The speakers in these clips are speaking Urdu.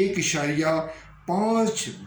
1.5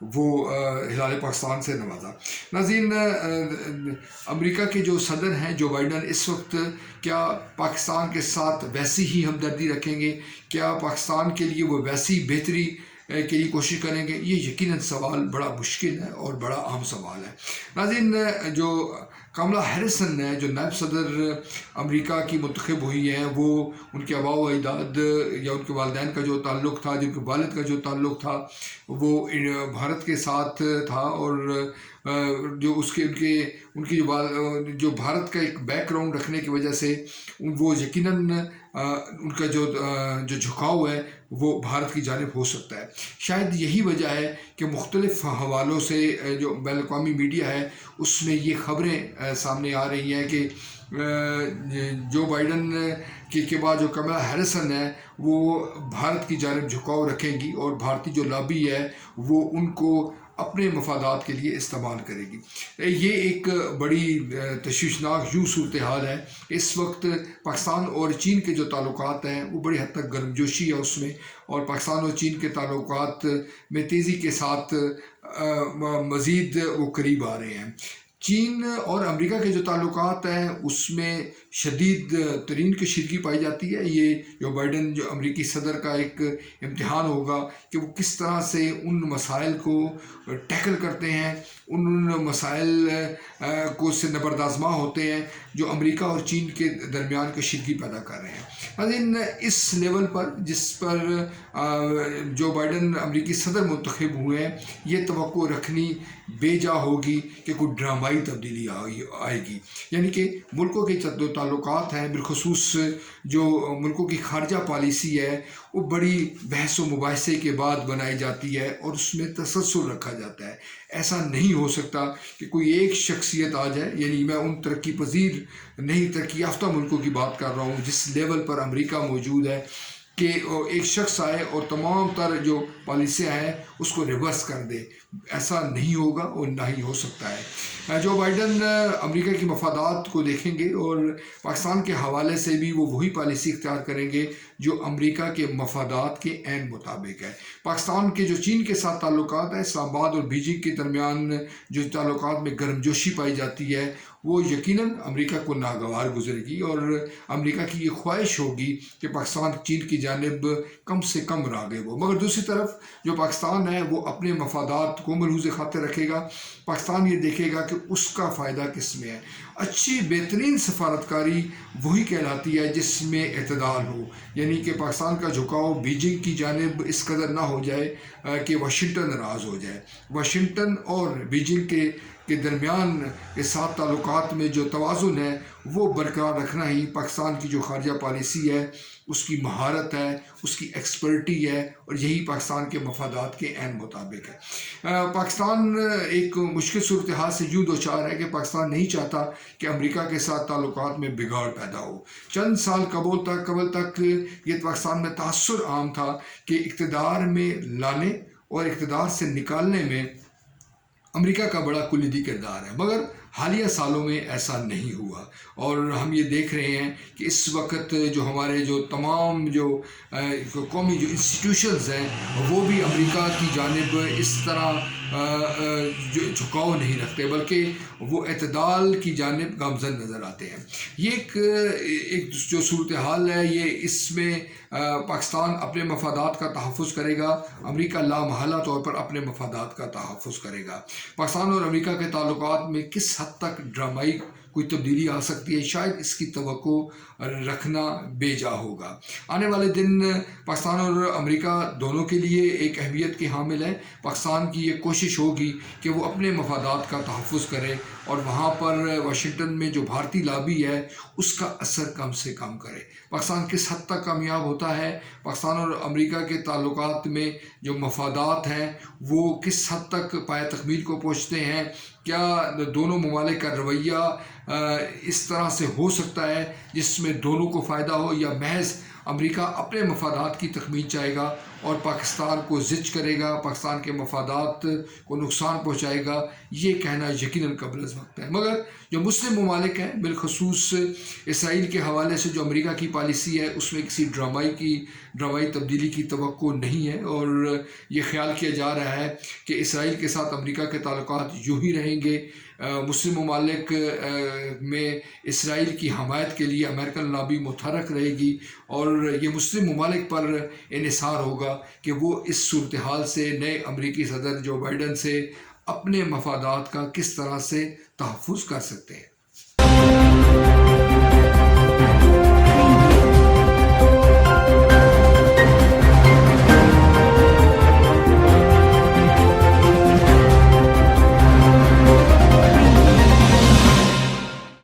وہ ہلال پاکستان سے نوازا۔ ناظرین، امریکہ کے جو صدر ہیں جو بائیڈن، اس وقت کیا پاکستان کے ساتھ ویسی ہی ہمدردی رکھیں گے؟ کیا پاکستان کے لیے وہ ویسی بہتری کے لیے کوشش کریں گے؟ یہ یقیناً سوال بڑا مشکل ہے اور بڑا اہم سوال ہے۔ ناظرین، جو کملا ہیرسن ہے، جو نائب صدر امریکہ کی منتخب ہوئی ہیں، وہ ان کے آباء و اجداد یا ان کے والدین کا جو تعلق تھا، جن کے والد کا جو تعلق تھا، وہ بھارت کے ساتھ تھا، اور جو ان کی جو بھارت کا ایک بیک گراؤنڈ رکھنے کی وجہ سے وہ یقیناً ان کا جو جھکاؤ ہے وہ بھارت کی جانب ہو سکتا ہے۔ شاید یہی وجہ ہے کہ مختلف حوالوں سے جو بین الاقوامی میڈیا ہے اس میں یہ خبریں سامنے آ رہی ہیں کہ جو بائیڈن کے بعد جو کملا ہیرسن ہے وہ بھارت کی جانب جھکاؤ رکھیں گی، اور بھارتی جو لابی ہے وہ ان کو اپنے مفادات کے لیے استعمال کرے گی۔ یہ ایک بڑی تشویشناک صورتحال ہے۔ اس وقت پاکستان اور چین کے جو تعلقات ہیں وہ بڑی حد تک گرم جوشی ہے اس میں، اور پاکستان اور چین کے تعلقات میں تیزی کے ساتھ مزید وہ قریب آ رہے ہیں۔ چین اور امریکہ کے جو تعلقات ہیں اس میں شدید ترین کشیدگی پائی جاتی ہے۔ یہ جو بائیڈن جو امریکی صدر کا ایک امتحان ہوگا کہ وہ کس طرح سے ان مسائل کو ٹیکل کرتے ہیں، ان مسائل کو سے نبردآزما ہوتے ہیں جو امریکہ اور چین کے درمیان کشیدگی پیدا کر رہے ہیں۔ لیکن اس لیول پر جس پر جو بائیڈن امریکی صدر منتخب ہوئے ہیں، یہ توقع رکھنی بے جا ہوگی کہ کوئی ڈرامائی تبدیلی آئے گی، یعنی کہ ملکوں کے جو تعلقات ہیں، بالخصوص جو ملکوں کی خارجہ پالیسی ہے، وہ بڑی بحث و مباحثے کے بعد بنائی جاتی ہے اور اس میں تسلسل رکھا جاتا ہے۔ ایسا نہیں ہو سکتا کہ کوئی ایک شخصیت آ جائے، یعنی میں ان ترقی پذیر نہیں ترقی یافتہ ملکوں کی بات کر رہا ہوں جس لیول پر امریکہ موجود ہے، کہ ایک شخص آئے اور تمام تر جو پالیسیاں ہیں اس کو ریورس کر دے۔ ایسا نہیں ہوگا اور نہ ہی ہو سکتا ہے۔ جو بائیڈن امریکہ کے مفادات کو دیکھیں گے اور پاکستان کے حوالے سے بھی وہ وہی پالیسی اختیار کریں گے جو امریکہ کے مفادات کے عین مطابق ہے۔ پاکستان کے جو چین کے ساتھ تعلقات ہیں، اسلام آباد اور بیجنگ کے درمیان جو تعلقات میں گرم جوشی پائی جاتی ہے، وہ یقیناً امریکہ کو ناگوار گزرے گی، اور امریکہ کی یہ خواہش ہوگی کہ پاکستان چین کی جانب کم سے کم راغب ہو۔ مگر دوسری طرف جو پاکستان ہے وہ اپنے مفادات کو ملحوظ خاطر رکھے گا۔ پاکستان یہ دیکھے گا کہ اس کا فائدہ کس میں ہے۔ اچھی بہترین سفارتکاری وہی کہلاتی ہے جس میں اعتدال ہو، یعنی کہ پاکستان کا جھکاؤ بیجنگ کی جانب اس قدر نہ ہو جائے کہ واشنگٹن ناراض ہو جائے۔ واشنگٹن اور بیجنگ کے درمیان کے ساتھ تعلقات میں جو توازن ہے وہ برقرار رکھنا ہی پاکستان کی جو خارجہ پالیسی ہے، اس کی مہارت ہے، اس کی ایکسپرٹی ہے، اور یہی پاکستان کے مفادات کے عین مطابق ہے۔ پاکستان ایک مشکل صورتحال سے یوں دوچار ہے کہ پاکستان نہیں چاہتا کہ امریکہ کے ساتھ تعلقات میں بگاڑ پیدا ہو۔ چند سال قبل تک یہ پاکستان میں تاثر عام تھا کہ اقتدار میں لانے اور اقتدار سے نکالنے میں امریکہ کا بڑا کلیدی کردار ہے، مگر حالیہ سالوں میں ایسا نہیں ہوا، اور ہم یہ دیکھ رہے ہیں کہ اس وقت جو ہمارے جو تمام جو قومی جو انسٹیٹیوشنز ہیں وہ بھی امریکہ کی جانب اس طرح جھکاؤ نہیں رکھتے، بلکہ وہ اعتدال کی جانب گامزن نظر آتے ہیں۔ یہ ایک جو صورتحال ہے، یہ اس میں پاکستان اپنے مفادات کا تحفظ کرے گا، امریکہ لامحالہ طور پر اپنے مفادات کا تحفظ کرے گا۔ پاکستان اور امریکہ کے تعلقات میں کس حد تک ڈرامائی کوئی تبدیلی آ سکتی ہے، شاید اس کی توقع رکھنا بے جا ہوگا۔ آنے والے دن پاکستان اور امریکہ دونوں کے لیے ایک اہمیت کے حامل ہے۔ پاکستان کی یہ کوشش ہوگی کہ وہ اپنے مفادات کا تحفظ کرے اور وہاں پر واشنگٹن میں جو بھارتی لابی ہے اس کا اثر کم سے کم کرے۔ پاکستان کس حد تک کامیاب ہوتا ہے، پاکستان اور امریکہ کے تعلقات میں جو مفادات ہیں وہ کس حد تک پایہ تکمیل کو پہنچتے ہیں، کیا دونوں ممالک کا رویہ اس طرح سے ہو سکتا ہے جس میں دونوں کو فائدہ ہو، یا محض امریکہ اپنے مفادات کی تکمیل چاہے گا اور پاکستان کو زج کرے گا، پاکستان کے مفادات کو نقصان پہنچائے گا، یہ کہنا یقیناً قبل از وقت ہے۔ مگر جو مسلم ممالک ہیں، بالخصوص اسرائیل کے حوالے سے جو امریکہ کی پالیسی ہے، اس میں کسی ڈرامائی تبدیلی کی توقع نہیں ہے، اور یہ خیال کیا جا رہا ہے کہ اسرائیل کے ساتھ امریکہ کے تعلقات یوں ہی رہیں گے۔ مسلم ممالک میں اسرائیل کی حمایت کے لیے امریکن لابی متحرک رہے گی، اور یہ مسلم ممالک پر انحصار ہوگا کہ وہ اس صورتحال سے نئے امریکی صدر جو بائیڈن سے اپنے مفادات کا کس طرح سے تحفظ کر سکتے ہیں۔